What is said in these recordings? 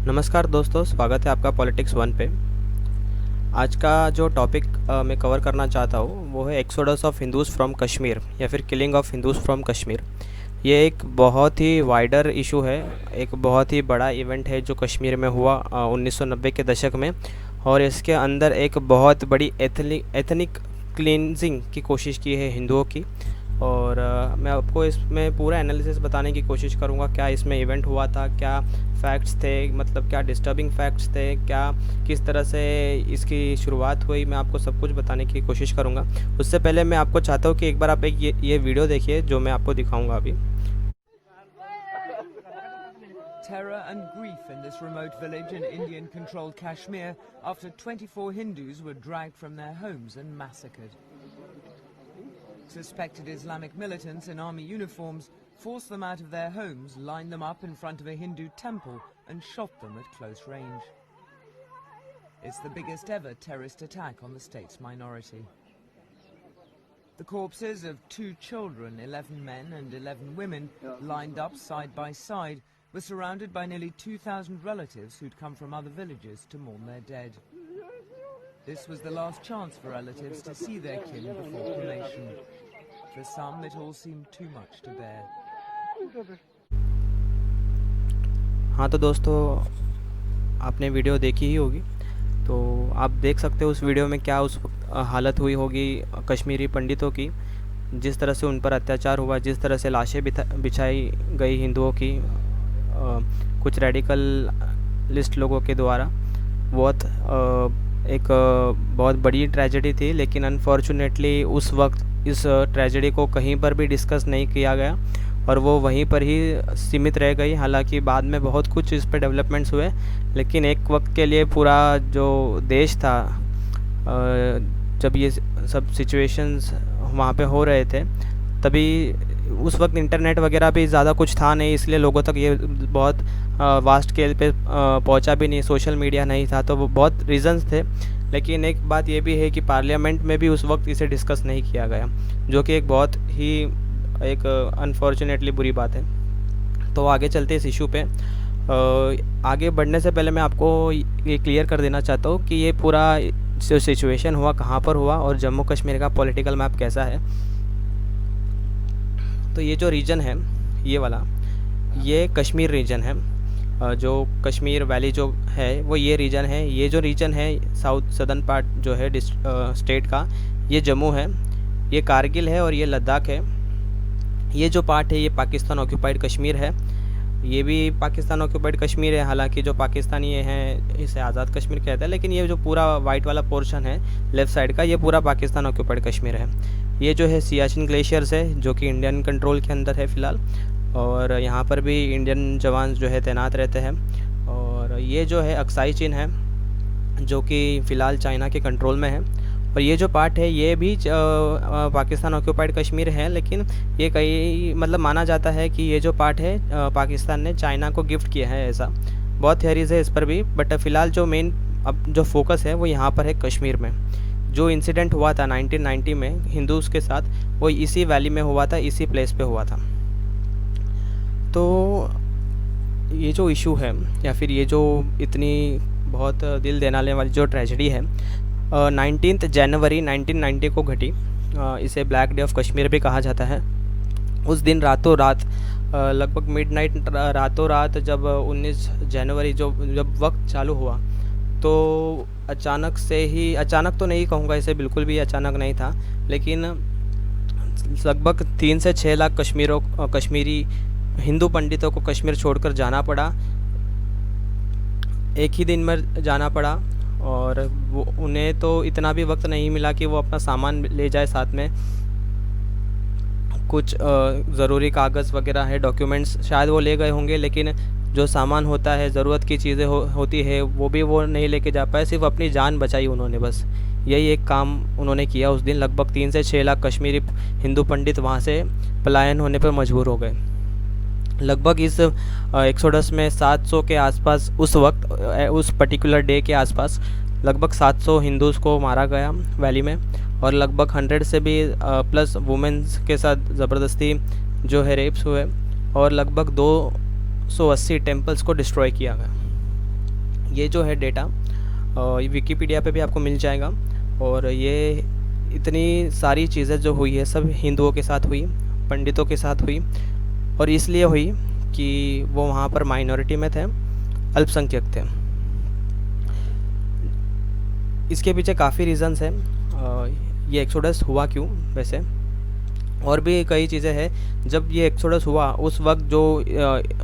नमस्कार दोस्तों, स्वागत है आपका पॉलिटिक्स वन पे। आज का जो टॉपिक मैं कवर करना चाहता हूँ वो है exodus of Hindus from Kashmir या फिर killing of Hindus from Kashmir. ये एक बहुत ही वाइडर इशू है, एक बहुत ही बड़ा इवेंट है जो कश्मीर में हुआ 1990 के दशक में। और इसके अंदर एक बहुत बड़ी एथनिक क्लींजिंग की कोशिश की है हिंदुओं की। और मैं आपको इसमें पूरा एनालिसिस बताने की कोशिश करूँगा, क्या इसमें इवेंट हुआ था, क्या फैक्ट्स थे, मतलब क्या डिस्टर्बिंग फैक्ट्स थे, क्या किस तरह से इसकी शुरुआत हुई, मैं आपको सब कुछ बताने की कोशिश करूँगा। उससे पहले मैं आपको चाहता हूँ कि एक बार आप एक ये वीडियो देखिए जो मैं आपको दिखाऊँगा अभी। Terror and grief in this remote village in Indian-controlled Kashmir after 24 Hindus were dragged from their homes and massacred. Suspected Islamic militants in army uniforms forced them out of their homes, lined them up in front of a Hindu temple and shot them at close range. It's the biggest ever terrorist attack on the state's minority. The corpses of 2 children, 11 men and 11 women, lined up side by side, were surrounded by nearly 2,000 relatives who'd come from other villages to mourn their dead. This was the last chance for relatives to see their kin before cremation. For some, it all seemed too much to bear. हाँ तो दोस्तों, आपने video देखी ही होगी, तो आप देख सकते हो उस वीडियो में क्या उस वक्त हालत हुई होगी कश्मीरी पंडितों की, जिस तरह से उन पर अत्याचार हुआ, जिस तरह से लाशें बिछाई गई हिंदुओं की कुछ रेडिकल लिस्ट लोगों के द्वारा। एक बहुत बड़ी ट्रेजेडी थी, लेकिन अनफॉर्चुनेटली उस वक्त इस ट्रेजेडी को कहीं पर भी डिस्कस नहीं किया गया और वो वहीं पर ही सीमित रह गई। हालांकि बाद में बहुत कुछ इस पर डेवलपमेंट्स हुए, लेकिन एक वक्त के लिए पूरा जो देश था, जब ये सब सिचुएशंस वहाँ पे हो रहे थे, तभी उस वक्त इंटरनेट वगैरह भी ज़्यादा कुछ था नहीं, इसलिए लोगों तक ये बहुत वास्ट स्केल पे पहुँचा भी नहीं, सोशल मीडिया नहीं था, तो वो बहुत रीज़न्स थे। लेकिन एक बात ये भी है कि पार्लियामेंट में भी उस वक्त इसे डिस्कस नहीं किया गया, जो कि एक बहुत ही एक अनफॉर्चुनेटली बुरी बात है। तो आगे चलते इस इशू पे। आगे बढ़ने से पहले मैं आपको ये क्लियर कर देना चाहता हूँ कि ये पूरा जो सिचुएशन हुआ कहाँ पर हुआ और जम्मू कश्मीर का पॉलिटिकल मैप कैसा है। तो ये जो रीजन है, ये वाला, ये कश्मीर रीजन है। जो कश्मीर वैली जो है वो ये रीजन है। ये जो रीजन है साउथ सदर्न पार्ट जो है स्टेट का, ये जम्मू है, ये कारगिल है और ये लद्दाख है। ये जो पार्ट है ये पाकिस्तान ऑक्यूपाइड कश्मीर है, ये भी पाकिस्तान ऑक्यूपाइड कश्मीर है। हालांकि जो पाकिस्तानी ये हैं इसे आज़ाद कश्मीर कहते हैं, लेकिन ये जो पूरा वाइट वाला पोर्शन है लेफ़्ट साइड का, ये पूरा पाकिस्तान ऑक्यूपाइड कश्मीर है। ये जो है सियाचिन ग्लेशियर्स है, जो कि इंडियन कंट्रोल के अंदर है फ़िलहाल, और यहाँ पर भी इंडियन जवान जो है तैनात रहते हैं। और ये जो है अक्साई चीन है, जो कि फ़िलहाल चाइना के कंट्रोल में है। और ये जो पार्ट है ये भी पाकिस्तान ऑक्यूपाइड कश्मीर है, लेकिन ये कई मतलब माना जाता है कि ये जो पार्ट है पाकिस्तान ने चाइना को गिफ्ट किया है, ऐसा बहुत थियरीज़ है इस पर भी। बट फ़िलहाल जो मेन अब जो फोकस है वो यहाँ पर है कश्मीर में। जो इंसिडेंट हुआ था 1990 में हिंदूज़ के साथ, वो इसी वैली में हुआ था, इसी प्लेस पे हुआ था। तो ये जो इशू है या फिर ये जो इतनी बहुत दिल देने वाली जो ट्रेजेडी है 19 जनवरी 1990 को घटी, इसे ब्लैक डे ऑफ कश्मीर भी कहा जाता है। उस दिन रातों रात लगभग मिडनाइट रातों रात जब 19 जनवरी जब वक्त चालू हुआ, तो अचानक से ही, अचानक तो नहीं कहूँगा, इसे बिल्कुल भी अचानक नहीं था, लेकिन लगभग 3 से 6 लाख कश्मीरी हिंदू पंडितों को कश्मीर छोड़कर जाना पड़ा, एक ही दिन में जाना पड़ा। और वो उन्हें तो इतना भी वक्त नहीं मिला कि वो अपना सामान ले जाए साथ में। कुछ ज़रूरी कागज़ वगैरह है, डॉक्यूमेंट्स शायद वो ले गए होंगे, लेकिन जो सामान होता है, ज़रूरत की चीज़ें होती है, वो भी वो नहीं लेके जा पाए, सिर्फ अपनी जान बचाई उन्होंने, बस यही एक काम उन्होंने किया उस दिन। लगभग 3 से 6 लाख कश्मीरी हिंदू पंडित वहाँ से पलायन होने पर मजबूर हो गए। लगभग इस एक्सोडस में 700 के आसपास, उस वक्त उस पर्टिकुलर डे के आसपास लगभग 700 हिंदूज़ को मारा गया वैली में, और लगभग 100 से भी प्लस वुमेन्स के साथ ज़बरदस्ती जो है रेप्स हुए, और लगभग 280 टेम्पल्स को डिस्ट्रॉय किया गया। ये जो है डेटा विकिपीडिया पे भी आपको मिल जाएगा। और ये इतनी सारी चीज़ें जो हुई है सब हिंदुओं के साथ हुई, पंडितों के साथ हुई, और इसलिए हुई कि वो वहाँ पर माइनॉरिटी में थे, अल्पसंख्यक थे। इसके पीछे काफ़ी रीज़न्स हैं ये एक्सोडस हुआ क्यों। वैसे और भी कई चीज़ें हैं। जब ये एक्सोडस हुआ उस वक्त जो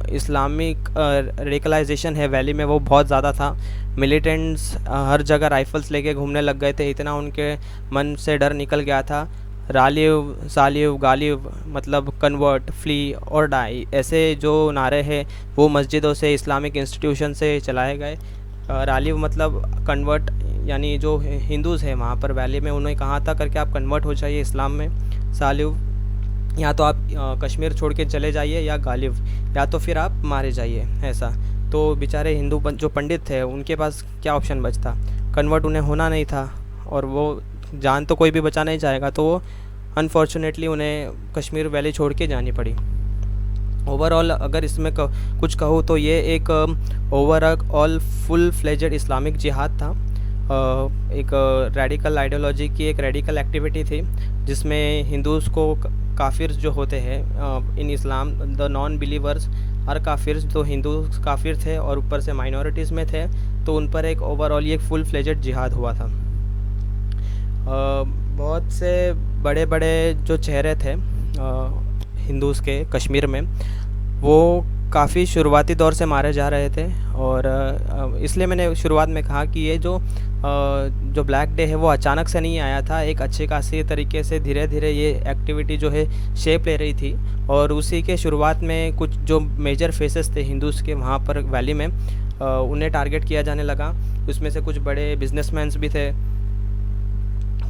इस्लामिक रेडिकलाइजेशन है वैली में वो बहुत ज़्यादा था। मिलिटेंट्स हर जगह राइफ़ल्स लेके घूमने लग गए थे, इतना उनके मन से डर निकल गया था। रालिव, सालिव, गालिव मतलब कन्वर्ट, फ्ली और डाई, ऐसे जो नारे हैं वो मस्जिदों से, इस्लामिक इंस्टीट्यूशन से चलाए गए। रालिव मतलब कन्वर्ट, यानी जो हिंदूज़ हैं वहाँ पर वैली में उन्हें कहा था करके आप कन्वर्ट हो जाइए इस्लाम में। सालिव, या तो आप कश्मीर छोड़ के चले जाइए, या गालिब, या तो फिर आप मारे जाइए, ऐसा। तो बेचारे हिंदू जो पंडित थे उनके पास क्या ऑप्शन बचता, कन्वर्ट उन्हें होना नहीं था, और वो जान तो कोई भी बचा नहीं जाएगा, तो वो अनफॉर्चुनेटली उन्हें कश्मीर वैली छोड़ के जानी पड़ी। ओवरऑल अगर इसमें कुछ कहूँ तो ये एक ओवरऑल फुल फ्लेजेड इस्लामिक जिहाद था। एक रेडिकल आइडियोलॉजी की एक रेडिकल एक्टिविटी थी जिसमें हिंदूज़ को काफिर जो होते हैं इन इस्लाम, द नॉन बिलीवर्स और काफिर, तो हिंदू काफिर थे और ऊपर से माइनॉरिटीज़ में थे, तो उन पर एक ओवरऑल ये फुल फ्लेजेड जिहाद हुआ था। बहुत से बड़े बड़े जो चेहरे थे हिंदूज़ के कश्मीर में, वो काफ़ी शुरुआती दौर से मारे जा रहे थे। और इसलिए मैंने शुरुआत में कहा कि ये जो ब्लैक डे है वो अचानक से नहीं आया था, एक अच्छे खासे तरीके से धीरे धीरे ये एक्टिविटी जो है शेप ले रही थी। और उसी के शुरुआत में कुछ जो मेजर फेसेस थे हिंदूज़ के वहाँ पर वैली में, उन्हें टारगेट किया जाने लगा। उसमें से कुछ बड़े बिजनेसमैन्स भी थे,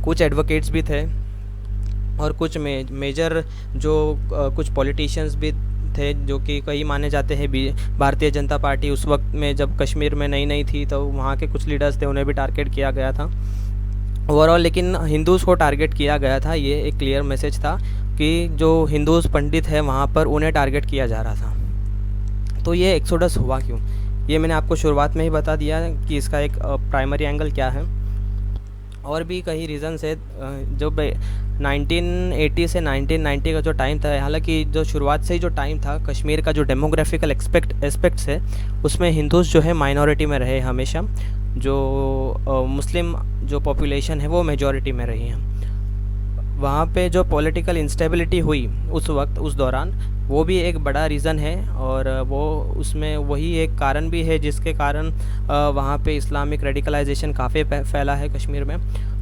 कुछ एडवोकेट्स भी थे, और कुछ मेजर जो कुछ पॉलिटिशियंस भी थे, जो कि कई माने जाते हैं भारतीय जनता पार्टी उस वक्त में जब कश्मीर में नई थी, तो वहाँ के कुछ लीडर्स थे, उन्हें भी टारगेट किया गया था ओवरऑल। लेकिन हिंदूज़ को टारगेट किया गया था, ये एक क्लियर मैसेज था कि जो हिंदूज़ पंडित है वहाँ पर उन्हें टारगेट किया जा रहा था। तो ये एक्सोडस हुआ क्यों, ये मैंने आपको शुरुआत में ही बता दिया कि इसका एक प्राइमरी एंगल क्या है। और भी कई रीज़न्स है। जो 1980 से 1990 का जो टाइम था, हालांकि जो शुरुआत से ही जो टाइम था, कश्मीर का जो डेमोग्राफिकल एस्पेक्ट्स है उसमें हिंदूज़ जो है माइनॉरिटी में रहे हमेशा। जो मुस्लिम जो पॉपुलेशन है वो मेजॉरिटी में रही है। वहाँ पे जो पॉलिटिकल इंस्टेबिलिटी हुई उस वक्त, उस दौरान, वो भी एक बड़ा रीज़न है। और वो उसमें वही एक कारण भी है जिसके कारण वहाँ पे इस्लामिक रेडिकलाइजेशन काफ़ी फैला है कश्मीर में।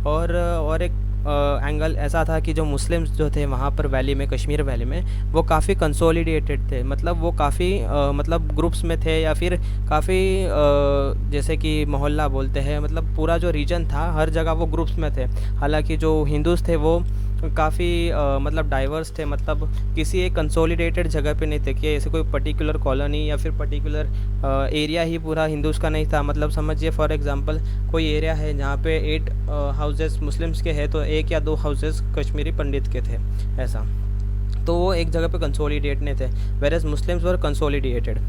और एक एंगल ऐसा था कि जो मुस्लिम्स जो थे वहाँ पर वैली में, कश्मीर वैली में, वो काफ़ी कंसोलिडेटेड थे, मतलब वो काफ़ी मतलब ग्रुप्स में थे, या फिर काफ़ी जैसे कि मोहल्ला बोलते हैं, मतलब पूरा जो रीजन था हर जगह वो ग्रुप्स में थे। हालांकि जो हिंदूज़ थे वो काफ़ी मतलब डाइवर्स थे, मतलब किसी एक कंसोलिडेटेड जगह पे नहीं थे कि ऐसे कोई पर्टिकुलर कॉलोनी या फिर पर्टिकुलर एरिया ही पूरा हिंदूज़ का नहीं था। मतलब समझिए फॉर एग्जांपल कोई एरिया है जहाँ पे 8 हाउसेस मुस्लिम्स के हैं, तो 1 या 2 हाउसेस कश्मीरी पंडित के थे, ऐसा। तो वो एक जगह पे कंसोलिडेट नहीं थे, वेरएज मुस्लिम्स वर कंसोलिडेटेड।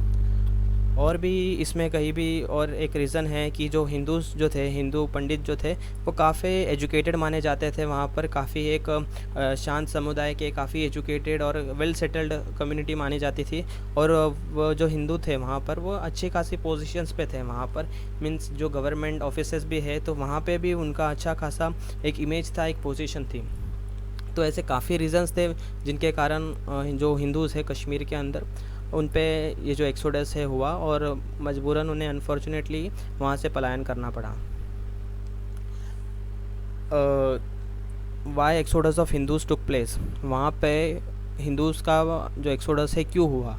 और भी इसमें कहीं भी और एक रीज़न है कि जो हिंदूज़ जो थे, हिंदू पंडित जो थे, वो काफ़ी एजुकेटेड माने जाते थे। वहाँ पर काफ़ी एक शांत समुदाय के, काफ़ी एजुकेटेड और वेल सेटल्ड कम्युनिटी मानी जाती थी। और वो जो हिंदू थे वहाँ पर वो अच्छी खासी पोजीशंस पे थे वहाँ पर, मींस जो गवर्नमेंट ऑफिसेस भी है तो वहाँ पे भी उनका अच्छा खासा एक इमेज था, एक पोजीशन थी। तो ऐसे काफ़ी रीज़न्स थे जिनके कारण जो हिंदूज़ है कश्मीर के अंदर, उन पे ये जो एक्सोडस है हुआ, और मजबूरन उन्हें अनफॉर्चुनेटली वहाँ से पलायन करना पड़ा। Why exodus of Hindus took place, वहाँ पे हिंदूज़ का जो एक्सोडस है क्यों हुआ।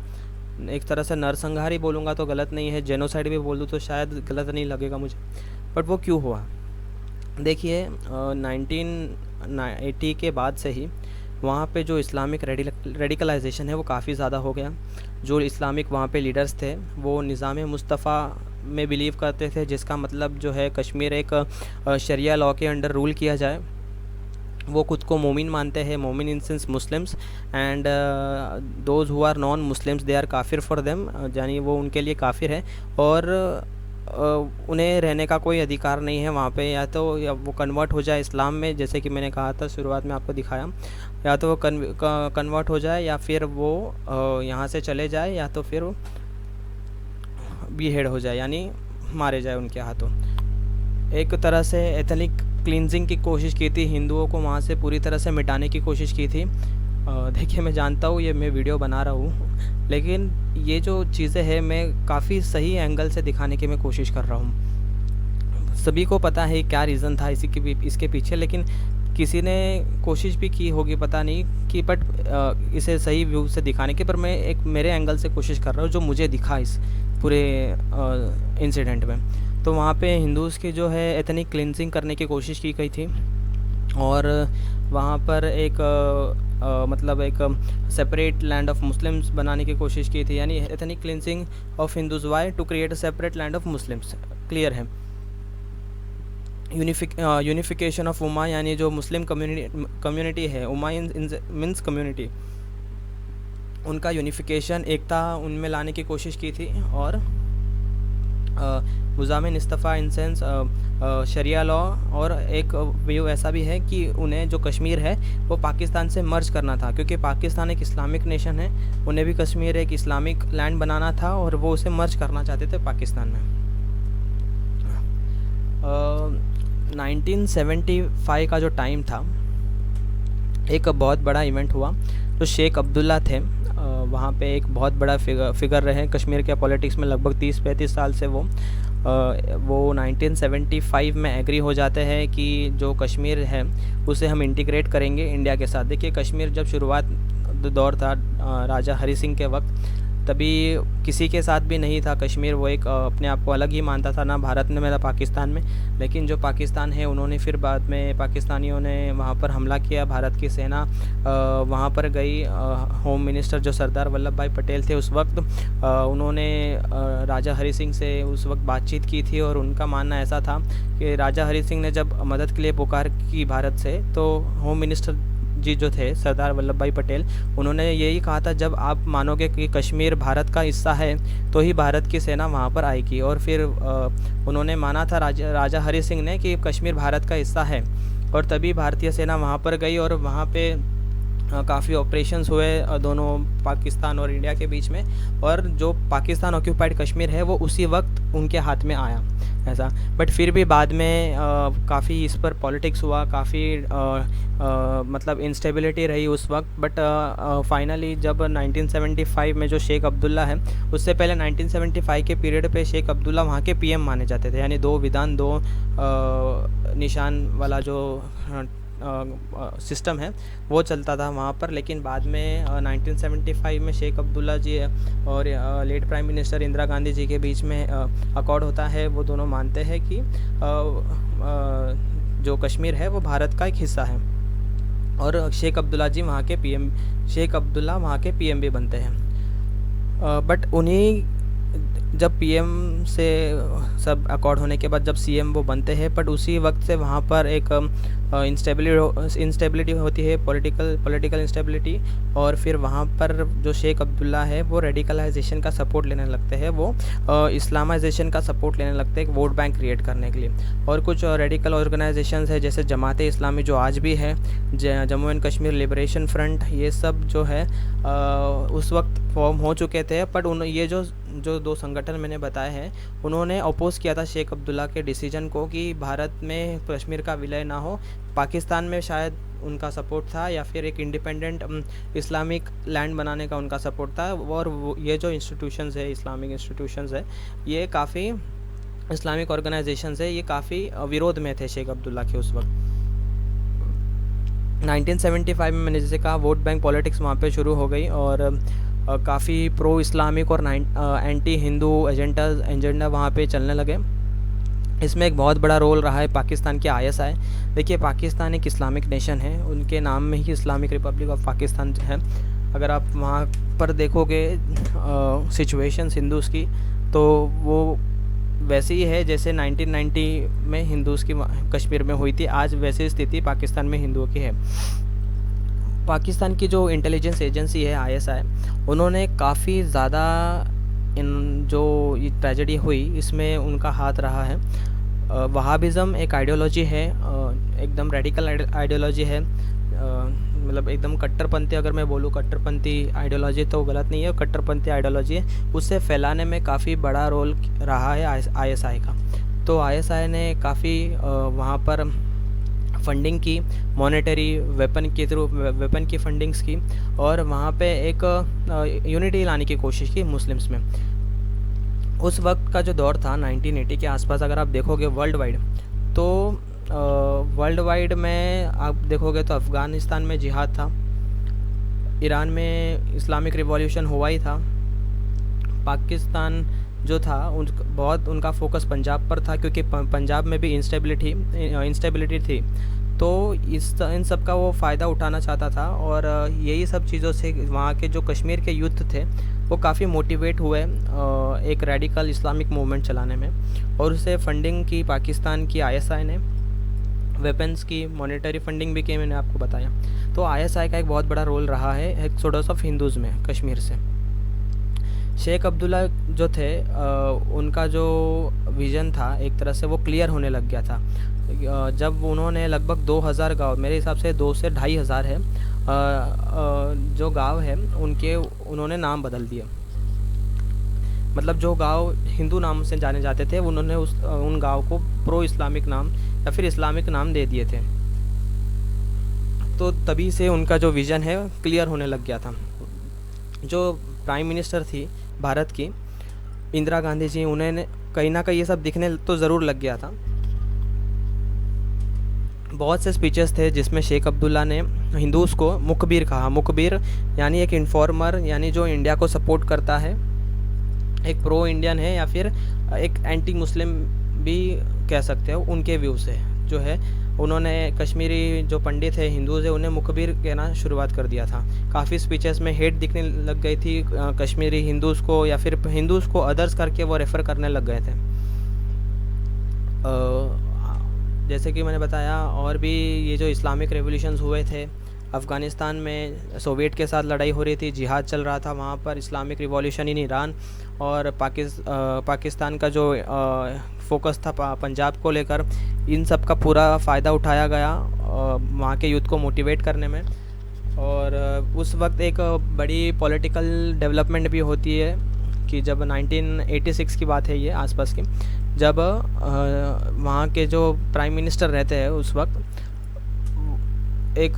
एक तरह से नरसंहार ही बोलूँगा तो गलत नहीं है, जेनोसाइड भी बोल दूँ तो शायद गलत नहीं लगेगा मुझे, बट वो क्यों हुआ। देखिए 1980 के बाद से ही वहाँ पे जो इस्लामिक रेडिकलाइजेशन है वो काफ़ी ज़्यादा हो गया। जो इस्लामिक वहाँ पे लीडर्स थे वो निज़ाम मुस्तफ़ा में बिलीव करते थे, जिसका मतलब जो है कश्मीर एक शरिया लॉ के अंडर रूल किया जाए। वो खुद को मोमिन मानते हैं, मोमिन in sense Muslims, and those who are non Muslims they are काफिर फॉर देम, यानी वो उनके लिए काफिर है। और उन्हें रहने का कोई अधिकार नहीं है वहाँ पे, या वो कन्वर्ट हो जाए इस्लाम में, जैसे कि मैंने कहा था शुरुआत में आपको दिखाया, या तो वो कन्वर्ट हो जाए, या फिर वो यहाँ से चले जाए, या तो फिर बीहेड हो जाए, यानी मारे जाए उनके हाथों। एक तरह से एथनिक क्लींजिंग की कोशिश की थी, हिंदुओं को वहाँ से पूरी तरह से मिटाने की कोशिश की थी। देखिए, मैं जानता हूँ ये मैं वीडियो बना रहा हूँ, लेकिन ये जो चीज़ें हैं मैं काफ़ी सही एंगल से दिखाने की मैं कोशिश कर रहा हूँ। सभी को पता है क्या रीज़न था इसके पीछे, लेकिन किसी ने कोशिश भी की होगी, पता नहीं कि, बट इसे सही व्यू से दिखाने की, पर मैं एक मेरे एंगल से कोशिश कर रहा हूँ जो मुझे दिखा इस पूरे इंसिडेंट में। तो वहाँ पे हिंदूज़ की जो है एथनिक क्लिनजिंग करने की कोशिश की गई थी, और वहाँ पर एक मतलब एक सेपरेट लैंड ऑफ मुस्लिम्स बनाने की कोशिश की थी, यानी ethnic cleansing of Hindus, why to create a separate land of Muslims, clear है। यूनिफिकेशन ऑफ उमा, यानी जो मुस्लिम कम्युनिटी है, उमा मीन्स कम्युनिटी, उनका यूनिफिकेशन, एकता उनमें लाने की कोशिश की थी। और मुजामिन इस्तफ़ा इन सेंस शरिया लॉ, और एक व्यू ऐसा भी है कि उन्हें जो कश्मीर है वो पाकिस्तान से मर्ज करना था, क्योंकि पाकिस्तान एक इस्लामिक नेशन है, उन्हें भी कश्मीर एक इस्लामिक लैंड बनाना था, और वो उसे मर्ज करना चाहते थे पाकिस्तान में। 1975 का जो टाइम था, एक बहुत बड़ा इवेंट हुआ। जो शेख अब्दुल्ला थे, वहाँ पे एक बहुत बड़ा फिगर रहे कश्मीर के पॉलिटिक्स में, लगभग 30-35 साल से वो 1975 में एग्री हो जाते हैं कि जो कश्मीर है उसे हम इंटीग्रेट करेंगे इंडिया के साथ। देखिए, कश्मीर जब शुरुआत दौर था राजा हरि सिंह के वक्त, तभी किसी के साथ भी नहीं था कश्मीर, वो एक अपने आप को अलग ही मानता था, ना भारत में ना पाकिस्तान में। लेकिन जो पाकिस्तान है, उन्होंने फिर बाद में पाकिस्तानियों ने वहाँ पर हमला किया, भारत की सेना वहाँ पर गई। होम मिनिस्टर जो सरदार वल्लभ भाई पटेल थे उस वक्त, उन्होंने राजा हरि सिंह से उस वक्त बातचीत की थी, और उनका मानना ऐसा था कि राजा हरि सिंह ने जब मदद के लिए पुकार की भारत से, तो होम मिनिस्टर जी जो थे सरदार वल्लभ भाई पटेल, उन्होंने यही कहा था, जब आप मानोगे कि कश्मीर भारत का हिस्सा है तो ही भारत की सेना वहाँ पर आएगी। और फिर उन्होंने माना था राजा हरि सिंह ने कि कश्मीर भारत का हिस्सा है, और तभी भारतीय सेना वहाँ पर गई, और वहाँ पे काफ़ी ऑपरेशंस हुए दोनों पाकिस्तान और इंडिया के बीच में, और जो पाकिस्तान ऑक्यूपाइड कश्मीर है वो उसी वक्त उनके हाथ में आया ऐसा। बट फिर भी बाद में काफ़ी इस पर पॉलिटिक्स हुआ, काफ़ी मतलब इंस्टेबिलिटी रही उस वक्त। बट फाइनली जब 1975 में जो शेख अब्दुल्ला है, उससे पहले 1975 के पीरियड पे शेख अब्दुल्ला वहाँ के पीएम माने जाते थे, यानी 2 विधान 2 निशान वाला जो सिस्टम है वो चलता था वहाँ पर। लेकिन बाद में 1975 में शेख अब्दुल्ला जी और late prime minister Indira Gandhi ji के बीच में अकॉर्ड होता है। वो दोनों मानते हैं कि जो कश्मीर है वो भारत का एक हिस्सा है, और शेख अब्दुल्ला वहाँ के पीएम भी बनते हैं। बट उन्हीं जब पीएम से सब अकॉर्ड होने के बाद जब सीएम वो बनते हैं, बट उसी वक्त से वहाँ पर एक इंस्टेबिलिटी होती है, पॉलिटिकल इंस्टेबिलिटी। और फिर वहाँ पर जो शेख अब्दुल्ला है वो रेडिकलाइजेशन का सपोर्ट लेने लगते हैं, वो इस्लामाइजेशन का सपोर्ट लेने लगते हैं वोट बैंक क्रिएट करने के लिए। और कुछ रेडिकल ऑर्गेनाइजेशंस है जैसे जमात इस्लामी जो आज भी है, Jammu and Kashmir liberation front, ये सब जो है उस वक्त फॉर्म हो चुके थे। बट ये जो 2 संगठन मैंने बताए हैं, उन्होंने अपोज़ किया था शेख अब्दुल्ला के डिसीजन को कि भारत में कश्मीर का विलय ना हो। पाकिस्तान में शायद उनका सपोर्ट था, या फिर एक इंडिपेंडेंट इस्लामिक लैंड बनाने का उनका सपोर्ट था। और ये जो इंस्टीट्यूशंस है, इस्लामिक इंस्टीट्यूशंस है, ये काफ़ी इस्लामिक ऑर्गेनाइजेशंस है, ये काफ़ी विरोध में थे शेख अब्दुल्ला के उस वक्त। 1975 में मैंने जैसे कहा वोट बैंक पॉलिटिक्स वहाँ पे शुरू हो गई, और काफ़ी प्रो इस्लामिक और एंटी हिंदू एजेंडा वहाँ पे चलने लगे। इसमें एक बहुत बड़ा रोल रहा है पाकिस्तान के ISI। देखिए, पाकिस्तान एक इस्लामिक नेशन है, उनके नाम में ही इस्लामिक रिपब्लिक ऑफ पाकिस्तान है। अगर आप वहाँ पर देखोगे सिचुएशंस हिंदूज़ की, तो वो वैसे ही है जैसे 1990 में हिंदूज़ की कश्मीर में हुई थी, आज वैसी स्थिति पाकिस्तान में हिंदुओं की है। पाकिस्तान की जो इंटेलिजेंस एजेंसी है ISI, उन्होंने काफ़ी ज़्यादा इन जो ये ट्रेजेडी हुई इसमें उनका हाथ रहा है। वहाबिज़म एक आइडियोलॉजी है, एकदम रेडिकल आइडियोलॉजी है, मतलब एकदम कट्टरपंथी, अगर मैं बोलूँ कट्टरपंथी आइडियोलॉजी तो गलत नहीं है, कट्टरपंथी आइडियोलॉजी है। उसे फैलाने में काफ़ी बड़ा रोल रहा है आईएसआई का। तो आईएसआई ने काफ़ी वहाँ पर फंडिंग की, मॉनेटरी वेपन के थ्रू वेपन की फंडिंग्स की, और वहाँ पे एक यूनिटी लाने की कोशिश की मुस्लिम्स में। उस वक्त का जो दौर था 1980 के आसपास, अगर आप देखोगे वर्ल्ड वाइड, तो वर्ल्ड वाइड में आप देखोगे तो अफ़गानिस्तान में जिहाद था, ईरान में इस्लामिक रिवॉल्यूशन हुआ ही था, पाकिस्तान जो था बहुत उनका फोकस पंजाब पर था, क्योंकि पंजाब में भी इंस्टेबिलिटी थी। तो इन सब का वो फ़ायदा उठाना चाहता था, और यही सब चीज़ों से वहाँ के जो कश्मीर के यूथ थे वो काफ़ी मोटिवेट हुए एक रेडिकल इस्लामिक मूवमेंट चलाने में, और उसे फंडिंग की पाकिस्तान की आईएसआई ने, वेपन्स की मॉनेटरी फंडिंग भी की, मैंने आपको बताया। तो आईएसआई का एक बहुत बड़ा रोल रहा है एक्सोडस ऑफ हिंदूज़ में कश्मीर से। शेख अब्दुल्ला जो थे उनका जो विज़न था एक तरह से वो क्लियर होने लग गया था जब उन्होंने लगभग 2000 गांव, मेरे हिसाब से 2 से 2500 है जो गांव है उन्होंने नाम बदल दिया। मतलब जो गांव हिंदू नाम से जाने जाते थे उन्होंने उन गांव को प्रो इस्लामिक नाम या फिर इस्लामिक नाम दे दिए थे। तो तभी से उनका जो विज़न है क्लियर होने लग गया था। जो प्राइम मिनिस्टर थी भारत की, इंदिरा गांधी जी, उन्हें कहीं ना कहीं ये सब दिखने तो ज़रूर लग गया था। बहुत से स्पीचेस थे जिसमें शेख अब्दुल्ला ने हिंदूज़ को मुखबिर कहा। मुखबिर यानी एक इन्फॉर्मर, यानी जो इंडिया को सपोर्ट करता है, एक प्रो इंडियन है या फिर एक एंटी मुस्लिम भी कह सकते हो, उनके व्यू से जो है उन्होंने कश्मीरी जो पंडित है हिंदूज़ है उन्हें मुखबिर कहना शुरुआत कर दिया था। काफ़ी स्पीचेस में हेट दिखने लग गई थी कश्मीरी हिंदूज़ को, या फिर हिंदूज़ को अदर्स करके वो रेफ़र करने लग गए थे। जैसे कि मैंने बताया, और भी ये जो इस्लामिक रेवोल्यूशंस हुए थे अफ़गानिस्तान में, सोवियत के साथ लड़ाई हो रही थी, जिहाद चल रहा था वहाँ पर, इस्लामिक रिवॉल्यूशन इन ईरान, और पाकिस्तान का जो फोकस था पंजाब को लेकर, इन सब का पूरा फ़ायदा उठाया गया वहाँ के यूथ को मोटिवेट करने में। और उस वक्त एक बड़ी पॉलिटिकल डेवलपमेंट भी होती है कि जब 1986 की बात है ये आसपास की, जब वहाँ के जो प्राइम मिनिस्टर रहते हैं उस वक्त एक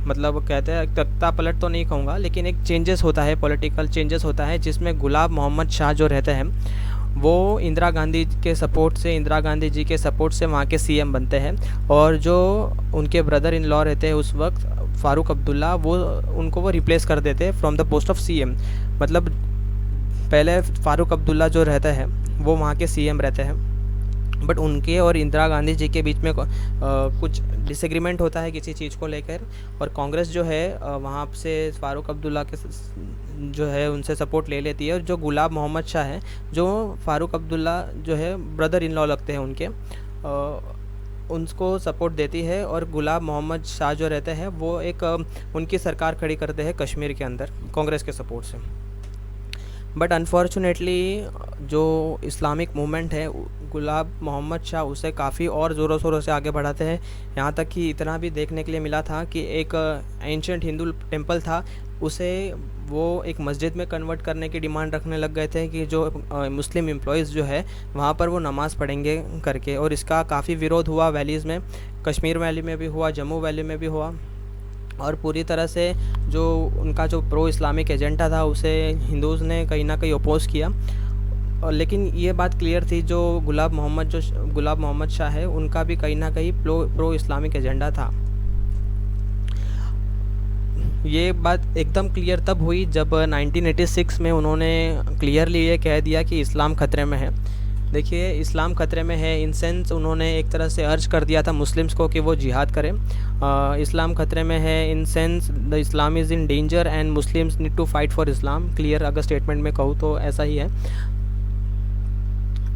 मतलब कहते हैं तख्ता पलट तो नहीं कहूँगा, लेकिन एक चेंजेस होता है, पॉलिटिकल चेंजेस होता है, जिसमें गुलाब मोहम्मद शाह जो रहते हैं वो इंदिरा गांधी जी के सपोर्ट से वहाँ के सीएम बनते हैं। और जो उनके ब्रदर इन लॉ रहते हैं उस वक्त फ़ारूक अब्दुल्ला, उनको वो रिप्लेस कर देते हैं from the post of CM. मतलब पहले फ़ारूक अब्दुल्ला जो रहता है वो वहाँ के सीएम रहते हैं, बट उनके और इंदिरा गांधी जी के बीच में कुछ डिसएग्रीमेंट होता है किसी चीज़ को लेकर, और कांग्रेस जो है वहाँ से फ़ारूक अब्दुल्ला के जो है उनसे सपोर्ट ले लेती है। और जो गुलाब मोहम्मद शाह है, जो फ़ारूक अब्दुल्ला जो है ब्रदर इन लॉ लगते हैं उनके, उनको सपोर्ट देती है, और गुलाब मोहम्मद शाह जो रहते हैं वो एक उनकी सरकार खड़ी करते हैं कश्मीर के अंदर कांग्रेस के सपोर्ट से। बट अनफॉर्चुनेटली जो इस्लामिक मूवमेंट है गुलाब मोहम्मद शाह उसे काफ़ी और ज़ोरों शोरों से आगे बढ़ाते हैं। यहाँ तक कि इतना भी देखने के लिए मिला था कि एक एंशिएंट हिंदू टेंपल था, उसे वो एक मस्जिद में कन्वर्ट करने की डिमांड रखने लग गए थे कि जो मुस्लिम एम्प्लॉयज़ जो है वहाँ पर वो नमाज़ पढ़ेंगे करके। और इसका काफ़ी विरोध हुआ वैलीज़ में, कश्मीर वैली में भी हुआ, जम्मू वैली में भी हुआ, और पूरी तरह से जो उनका जो प्रो इस्लामिक एजेंडा था उसे हिंदूज़ ने कहीं ना कहीं अपोज़ किया। और लेकिन ये बात क्लियर थी, जो गुलाब मोहम्मद शाह है उनका भी कहीं ना कहीं प्रो इस्लामिक एजेंडा था। ये बात एकदम क्लियर तब हुई जब 1986 में उन्होंने क्लियरली ये कह दिया कि इस्लाम ख़तरे में है। देखिए, इस्लाम ख़तरे में है इन सेंस उन्होंने एक तरह से अर्ज कर दिया था मुस्लिम्स को कि वो जिहाद करें। इस्लाम ख़तरे में है in sense the Islam is in danger and Muslims need to fight for Islam. Clear अगर स्टेटमेंट में कहूँ तो ऐसा ही है।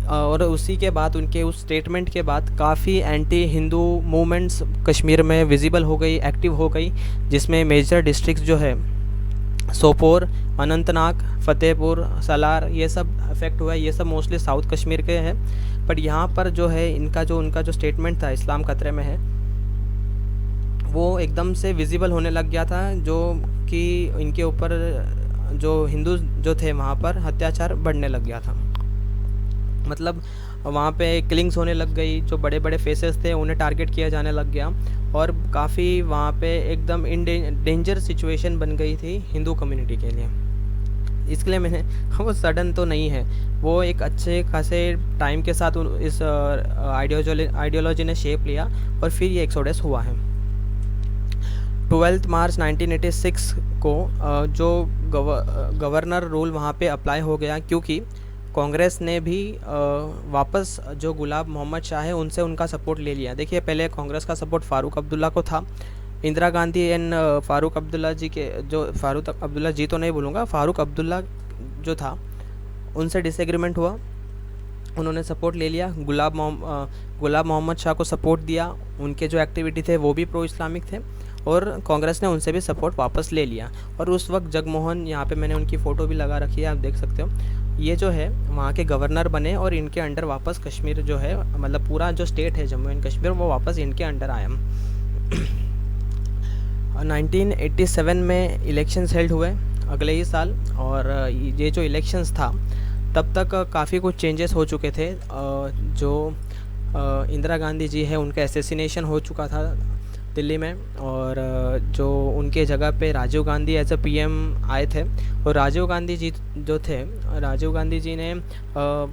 और उसी के बाद, उनके उस स्टेटमेंट के बाद काफ़ी एंटी हिंदू मूवमेंट्स कश्मीर में विजिबल हो गई, एक्टिव हो गई, जिसमें मेजर डिस्ट्रिक्ट्स जो है सोपोर, अनंतनाग, फ़तेहपुर, सलार, ये सब अफेक्ट हुआ है। ये सब मोस्टली साउथ कश्मीर के हैं, बट यहाँ पर जो है उनका जो स्टेटमेंट था इस्लाम खतरे में है, वो एकदम से विजिबल होने लग गया था, जो कि इनके ऊपर जो हिंदू जो थे वहाँ पर अत्याचार बढ़ने लग गया था। मतलब वहाँ पे किलिंग्स होने लग गई, जो बड़े बड़े फेसेस थे उन्हें टारगेट किया जाने लग गया, और काफ़ी वहाँ पे एकदम डेंजर सिचुएशन बन गई थी हिंदू कम्युनिटी के लिए। इसके लिए मैंने वो सडन तो नहीं है, वो एक अच्छे खासे टाइम के साथ इस आइडियोलॉजी ने शेप लिया और फिर ये एक्सोडस हुआ है। 12 मार्च 1986 को जो गवर्नर रूल वहाँ पे अप्लाई हो गया, क्योंकि कांग्रेस ने भी वापस जो गुलाब मोहम्मद शाह है उनसे उनका सपोर्ट ले लिया। देखिए, पहले कांग्रेस का सपोर्ट फ़ारूक अब्दुल्ला को था। इंदिरा गांधी एंड फ़ारूक अब्दुल्ला जी के जो फ़ारूक अब्दुल्ला जी तो नहीं बोलूँगा, फ़ारूक अब्दुल्ला जो था उनसे डिसएग्रीमेंट हुआ, उन्होंने सपोर्ट ले लिया। गुलाब मोहम्मद शाह को सपोर्ट दिया, उनके जो एक्टिविटी थे वो भी प्रो इस्लामिक थे, और कांग्रेस ने उनसे भी सपोर्ट वापस ले लिया। और उस वक्त जगमोहन, यहाँ पे मैंने उनकी फ़ोटो भी लगा रखी है, आप देख सकते हो, ये जो है वहाँ के गवर्नर बने और इनके अंडर वापस कश्मीर जो है, मतलब पूरा जो स्टेट है जम्मू एंड कश्मीर, वो वापस इनके अंडर आया। 1987 में इलेक्शंस हेल्ड हुए अगले ही साल, और ये जो इलेक्शंस था तब तक काफ़ी कुछ चेंजेस हो चुके थे। जो इंदिरा गांधी जी है उनका एसेसिनेशन हो चुका था दिल्ली में, और जो उनके जगह पे Rajiv Gandhi as a PM आए थे, और राजीव गांधी जी जो थे, राजीव गांधी जी ने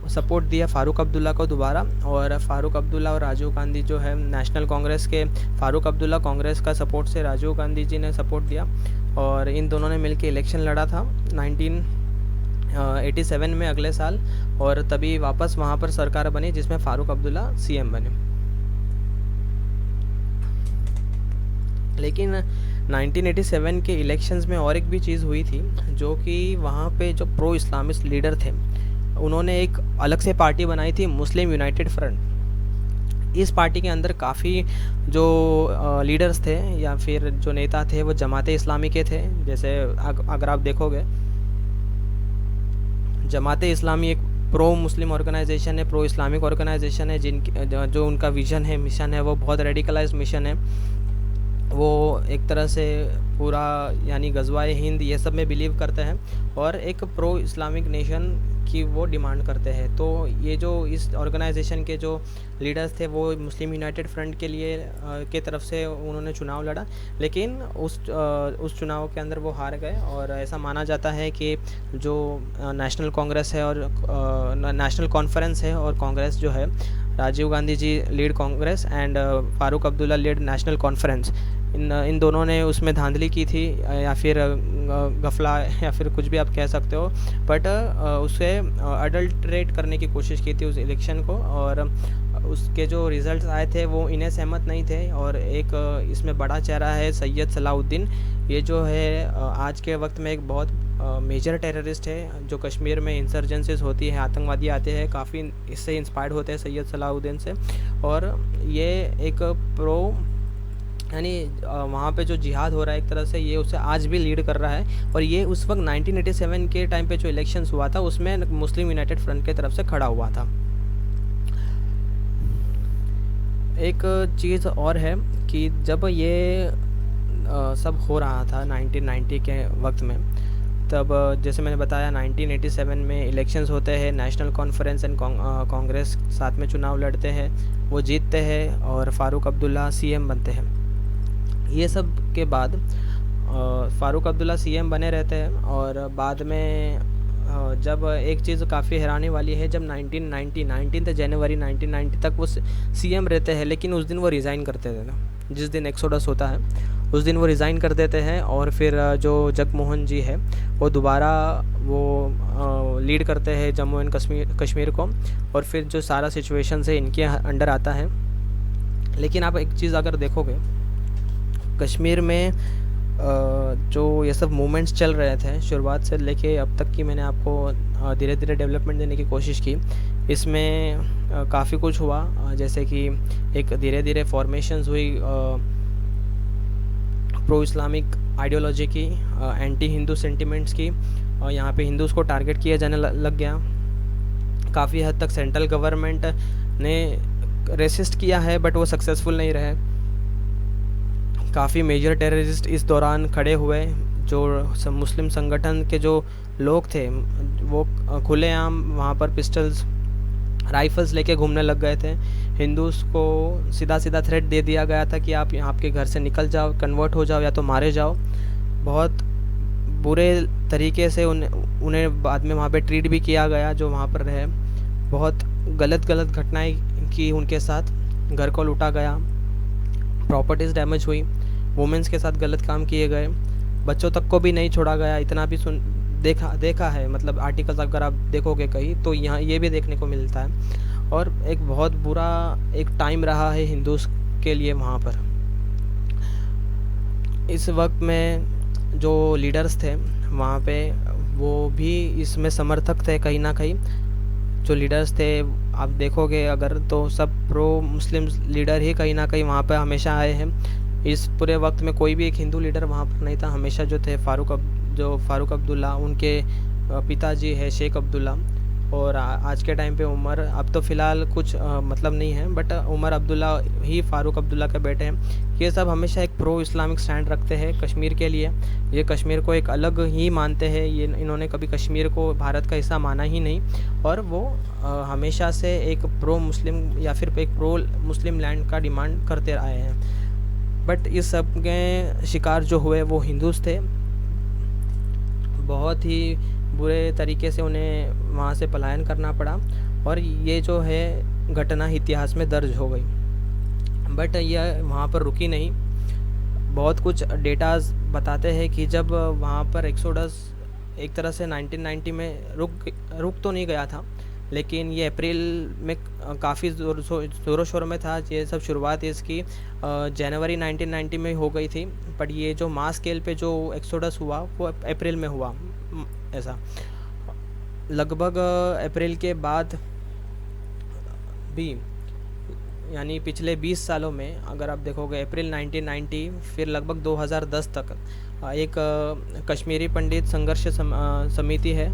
सपोर्ट दिया फ़ारूक अब्दुल्ला को दोबारा, और फ़ारूक अब्दुल्ला और राजीव गांधी जो है नेशनल कांग्रेस के, फ़ारूक अब्दुल्ला कांग्रेस का सपोर्ट से राजीव गांधी जी ने सपोर्ट दिया, और इन दोनों ने मिलकर इलेक्शन लड़ा था 1987 में अगले साल, और तभी वापस वहाँ पर सरकार बनी जिसमें फ़ारूक अब्दुल्ला सीएम बने। लेकिन 1987 के इलेक्शंस में और एक भी चीज़ हुई थी, जो कि वहाँ पे जो प्रो इस्लामिस्ट लीडर थे उन्होंने एक अलग से पार्टी बनाई थी, मुस्लिम यूनाइटेड फ्रंट। इस पार्टी के अंदर काफ़ी जो लीडर्स थे या फिर जो नेता थे वो जमाते इस्लामी के थे। जैसे अगर आप देखोगे, जमाते इस्लामी एक प्रो मुस्लिम ऑर्गेनाइजेशन है, प्रो इस्लामिक ऑर्गेनाइजेशन है, जो उनका विज़न है, मिशन है, वो बहुत रेडिकलाइज्ड मिशन है। वो एक तरह से पूरा यानी गज़वाए हिंद ये सब में बिलीव करते हैं, और एक प्रो इस्लामिक नेशन की वो डिमांड करते हैं। तो ये जो इस ऑर्गेनाइजेशन के जो लीडर्स थे वो मुस्लिम यूनाइटेड फ्रंट के लिए के तरफ से उन्होंने चुनाव लड़ा, लेकिन उस चुनाव के अंदर वो हार गए। और ऐसा माना जाता है कि जो नेशनल कांग्रेस है और नेशनल कॉन्फ्रेंस है, और कांग्रेस जो है, Rajiv Gandhi ji lead Congress and Farooq Abdullah lead National Conference, इन दोनों ने उसमें धांधली की थी, या फिर गफला, या फिर कुछ भी आप कह सकते हो, बट उसे अडल्ट्रेट करने की कोशिश की थी उस इलेक्शन को, और उसके जो रिज़ल्ट्स आए थे वो इन्हें सहमत नहीं थे। और एक इसमें बड़ा चेहरा है सैयद सलाउद्दीन, ये जो है आज के वक्त में एक बहुत मेजर टेररिस्ट है। जो कश्मीर में इंसर्जेंसीज होती है, आतंकवादी आते हैं, काफ़ी इससे इंस्पायर्ड होते हैं सैयद सलाउद्दीन से, और ये एक प्रो यानी वहाँ पे जो जिहाद हो रहा है एक तरह से, ये उसे आज भी लीड कर रहा है। और ये उस वक्त 1987 के टाइम पे जो इलेक्शंस हुआ था उसमें मुस्लिम यूनाइटेड फ्रंट की तरफ से खड़ा हुआ था। एक चीज़ और है कि जब ये सब हो रहा था 1990 के वक्त में, तब जैसे मैंने बताया 1987 में इलेक्शंस होते हैं, नेशनल कॉन्फ्रेंस एंड कांग्रेस साथ में चुनाव लड़ते हैं, वो जीतते हैं और फ़ारूक अब्दुल्ला सीएम बनते हैं। ये सब के बाद फ़ारूक अब्दुल्ला सीएम बने रहते हैं, और बाद में जब एक चीज़ काफ़ी हैरानी वाली है, जब 19 जनवरी 1990 तक वो सीएम रहते हैं, लेकिन उस दिन वो रिज़ाइन करते थे ना, जिस दिन एक्सोडस होता है उस दिन वो रिज़ाइन कर देते हैं, और फिर जो जगमोहन जी है वो दोबारा वो लीड करते हैं जम्मू एंड कश्मीर को, और फिर जो सारा सिचुएशन है इनके अंडर आता है। लेकिन आप एक चीज़ अगर देखोगे, कश्मीर में जो ये सब मूवमेंट्स चल रहे थे शुरुआत से लेके अब तक की, मैंने आपको धीरे धीरे डेवलपमेंट देने की कोशिश की। इसमें काफ़ी कुछ हुआ, जैसे कि एक धीरे धीरे फॉर्मेशंस हुई प्रो इस्लामिक आइडियोलॉजी की, एंटी हिंदू सेंटिमेंट्स की, और यहाँ पे हिंदूज़ को टारगेट किया जाने लग गया। काफ़ी हद तक सेंट्रल गवर्नमेंट ने रेसिस्ट किया है बट वो सक्सेसफुल नहीं रहे। काफ़ी मेजर टेररिस्ट इस दौरान खड़े हुए, जो मुस्लिम संगठन के जो लोग थे वो खुलेआम वहाँ पर पिस्टल्स राइफ़ल्स लेके घूमने लग गए थे। हिंदूज़ को सीधा सीधा थ्रेट दे दिया गया था कि आप आपके घर से निकल जाओ, कन्वर्ट हो जाओ या तो मारे जाओ। बहुत बुरे तरीके से उन्हें बाद में वहाँ पे ट्रीट भी किया गया जो वहाँ पर रहे। बहुत गलत घटनाएं की उनके साथ, घर को लूटा गया, प्रॉपर्टीज़ डैमेज हुई, वुमेंस के साथ गलत काम किए गए, बच्चों तक को भी नहीं छोड़ा गया। इतना भी देखा है, मतलब आर्टिकल्स अगर आप देखोगे कहीं तो यहाँ ये भी देखने को मिलता है। और एक बहुत बुरा एक टाइम रहा है हिंदूज़ के लिए वहाँ पर। इस वक्त में जो लीडर्स थे वहाँ पे वो भी इसमें समर्थक थे कहीं ना कहीं। जो लीडर्स थे आप देखोगे अगर तो सब प्रो मुस्लिम लीडर ही कहीं ना कहीं वहाँ पे हमेशा आए हैं। इस पूरे वक्त में कोई भी एक हिंदू लीडर वहाँ पर नहीं था। हमेशा जो थे फ़ारूक अब्दुल्ला, उनके पिताजी है शेख अब्दुल्ला, और आज के टाइम पे उमर, अब तो फ़िलहाल कुछ मतलब नहीं है, बट उमर अब्दुल्ला ही फ़ारूक अब्दुल्ला के बेटे हैं। ये सब हमेशा एक प्रो इस्लामिक स्टैंड रखते हैं कश्मीर के लिए। ये कश्मीर को एक अलग ही मानते हैं। इन्होंने कभी कश्मीर को भारत का हिस्सा माना ही नहीं, और वो हमेशा से एक प्रो मुस्लिम या फिर एक प्रो मुस्लिम लैंड का डिमांड करते आए हैं। बट इस सब के शिकार जो हुए वो हिंदूज़ थे। बहुत ही बुरे तरीके से उन्हें वहाँ से पलायन करना पड़ा, और ये जो है घटना इतिहास में दर्ज हो गई। बट यह वहाँ पर रुकी नहीं। बहुत कुछ डेटाज बताते हैं कि जब वहाँ पर एक्सोडस एक तरह से 1990 में रुक तो नहीं गया था, लेकिन ये अप्रैल में काफ़ी ज़ोरों शोरों में था। ये सब शुरुआत इसकी जनवरी 1990 में हो गई थी, बट ये जो मास स्केल पे जो एक्सोडस हुआ वो अप्रैल में हुआ। ऐसा लगभग अप्रैल के बाद भी, यानी पिछले 20 सालों में अगर आप देखोगे, अप्रैल 1990 फिर लगभग 2010 तक एक कश्मीरी पंडित संघर्ष समिति है,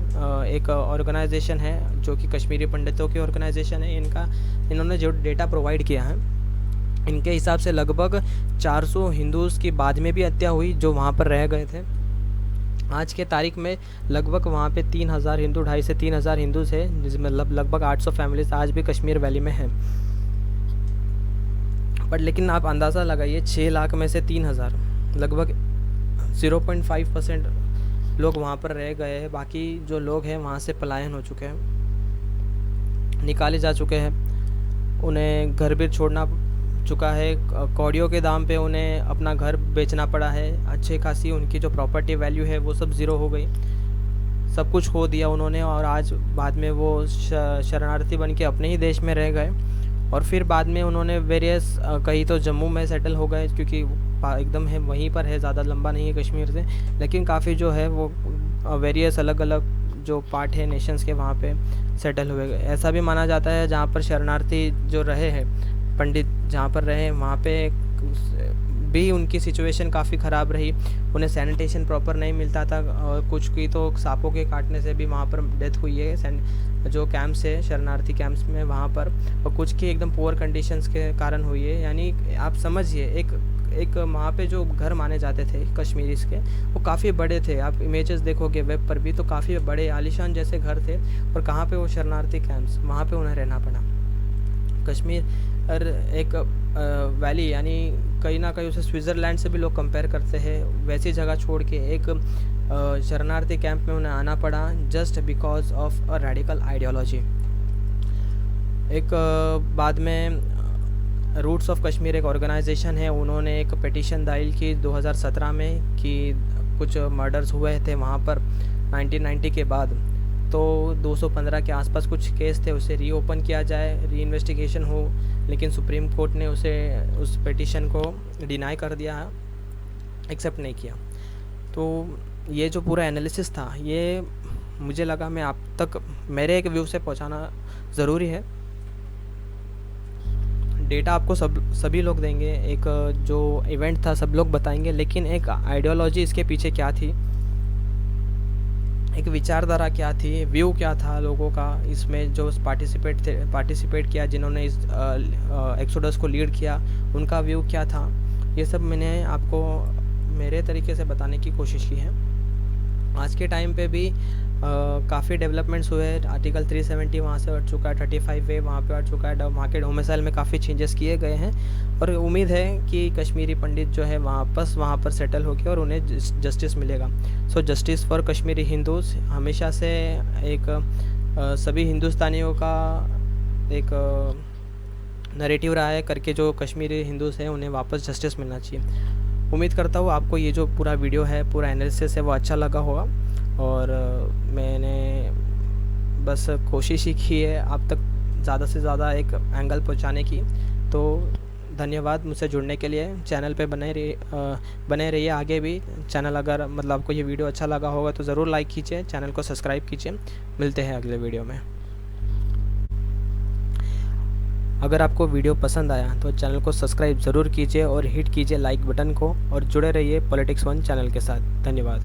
एक ऑर्गेनाइजेशन है जो कि कश्मीरी पंडितों की ऑर्गेनाइजेशन है। इन्होंने जो डेटा प्रोवाइड किया है, इनके हिसाब से लगभग 400 हिंदूज़ की बाद में भी हत्या हुई जो वहाँ पर रह गए थे। आज के तारीख में लगभग वहाँ पे 3000 हिंदू, 2.5 से 3000 हिंदूज़ है, जिसमें लगभग 800 फैमिलीज आज भी कश्मीर वैली में हैं। बट लेकिन आप अंदाज़ा लगाइए, 6 लाख में से 3000, लगभग 0.5% लोग वहाँ पर रह गए हैं। बाकी जो लोग हैं वहाँ से पलायन हो चुके हैं, निकाले जा चुके हैं, उन्हें घर भी छोड़ना चुका है। कौड़ियों के दाम पे उन्हें अपना घर बेचना पड़ा है। अच्छी खासी उनकी जो प्रॉपर्टी वैल्यू है वो सब ज़ीरो हो गई, सब कुछ खो दिया उन्होंने। और आज बाद में वो शरणार्थी बन के अपने ही देश में रह गए, और फिर बाद में उन्होंने वेरियस कहीं तो जम्मू में सेटल हो गए, क्योंकि एकदम है वहीं पर है, ज़्यादा लंबा नहीं है कश्मीर से, लेकिन काफ़ी जो है वो वेरियस अलग अलग जो पार्ट है नेशंस के वहाँ पे सेटल हुए गए। ऐसा भी माना जाता है जहाँ पर शरणार्थी जो रहे हैं, पंडित जहाँ पर रहे, वहाँ पे भी उनकी सिचुएशन काफ़ी ख़राब रही। उन्हें सैनिटेशन प्रॉपर नहीं मिलता था, और कुछ की तो सांपों के काटने से भी वहाँ पर डेथ हुई है जो कैंप्स है शरणार्थी कैंप्स में वहाँ पर, और कुछ की एकदम पुअर कंडीशंस के कारण हुई है। यानी आप समझिए, एक वहाँ पे जो घर माने जाते थे कश्मीरीज़ के, वो काफ़ी बड़े थे। आप इमेजेस देखोगे वेब पर भी तो काफ़ी बड़े आलीशान जैसे घर थे, और कहाँ पे वो शरणार्थी कैंप्स, वहाँ पे उन्हें रहना पड़ा। कश्मीर एक वैली, यानी कहीं ना कहीं उसे स्विट्ज़रलैंड से भी लोग कंपेयर करते हैं, वैसी जगह छोड़ के एक शरणार्थी कैंप में उन्हें आना पड़ा just because of a radical ideology. एक बाद में रूट्स ऑफ कश्मीर एक ऑर्गेनाइजेशन है, उन्होंने एक पिटीशन दायर की 2017 में कि कुछ मर्डर्स हुए थे वहाँ पर 1990 के बाद, तो 215 के आसपास कुछ केस थे, उसे रीओपन किया जाए, री इन्वेस्टिगेशन हो, लेकिन सुप्रीम कोर्ट ने उस पिटीशन को डिनाई कर दिया, एक्सेप्ट नहीं किया। तो ये जो पूरा एनालिसिस था, ये मुझे लगा मैं आप तक मेरे एक व्यू से पहुंचाना ज़रूरी है। डेटा आपको सभी लोग देंगे, एक जो इवेंट था सब लोग बताएंगे, लेकिन एक आइडियोलॉजी इसके पीछे क्या थी, एक विचारधारा क्या थी, व्यू क्या था लोगों का इसमें, जो पार्टिसिपेट किया, जिन्होंने इस एक्सोडस को लीड किया, उनका व्यू क्या था, ये सब मैंने आपको मेरे तरीके से बताने की कोशिश की है। आज के टाइम पे भी काफ़ी डेवलपमेंट्स हुए हैं। आर्टिकल 370 वहाँ से हट चुका है, 35A वहाँ पे हट चुका है, वहाँ के डोमिसाइल में काफ़ी चेंजेस किए गए हैं और उम्मीद है कि कश्मीरी पंडित जो है वापस वहाँ पर सेटल होकर और उन्हें जस्टिस मिलेगा। सो जस्टिस फॉर कश्मीरी हिंदूज़ हमेशा से एक सभी हिंदुस्तानियों का एक नैरेटिव रहा है करके, जो कश्मीरी हिंदूज़ हैं उन्हें वापस जस्टिस मिलना चाहिए। उम्मीद करता हूँ आपको ये जो पूरा वीडियो है, पूरा एनालिसिस है, वो अच्छा लगा होगा और मैंने बस कोशिश ही की है आप तक ज़्यादा से ज़्यादा एक एंगल पहुंचाने की। तो धन्यवाद मुझसे जुड़ने के लिए। चैनल पे बने रहिए आगे भी। चैनल अगर मतलब आपको ये वीडियो अच्छा लगा होगा तो ज़रूर लाइक कीजिए, चैनल को सब्सक्राइब कीजिए। मिलते हैं अगले वीडियो में। अगर आपको वीडियो पसंद आया तो चैनल को सब्सक्राइब ज़रूर कीजिए और हिट कीजिए लाइक बटन को और जुड़े रहिए पॉलिटिक्स 1 चैनल के साथ। धन्यवाद।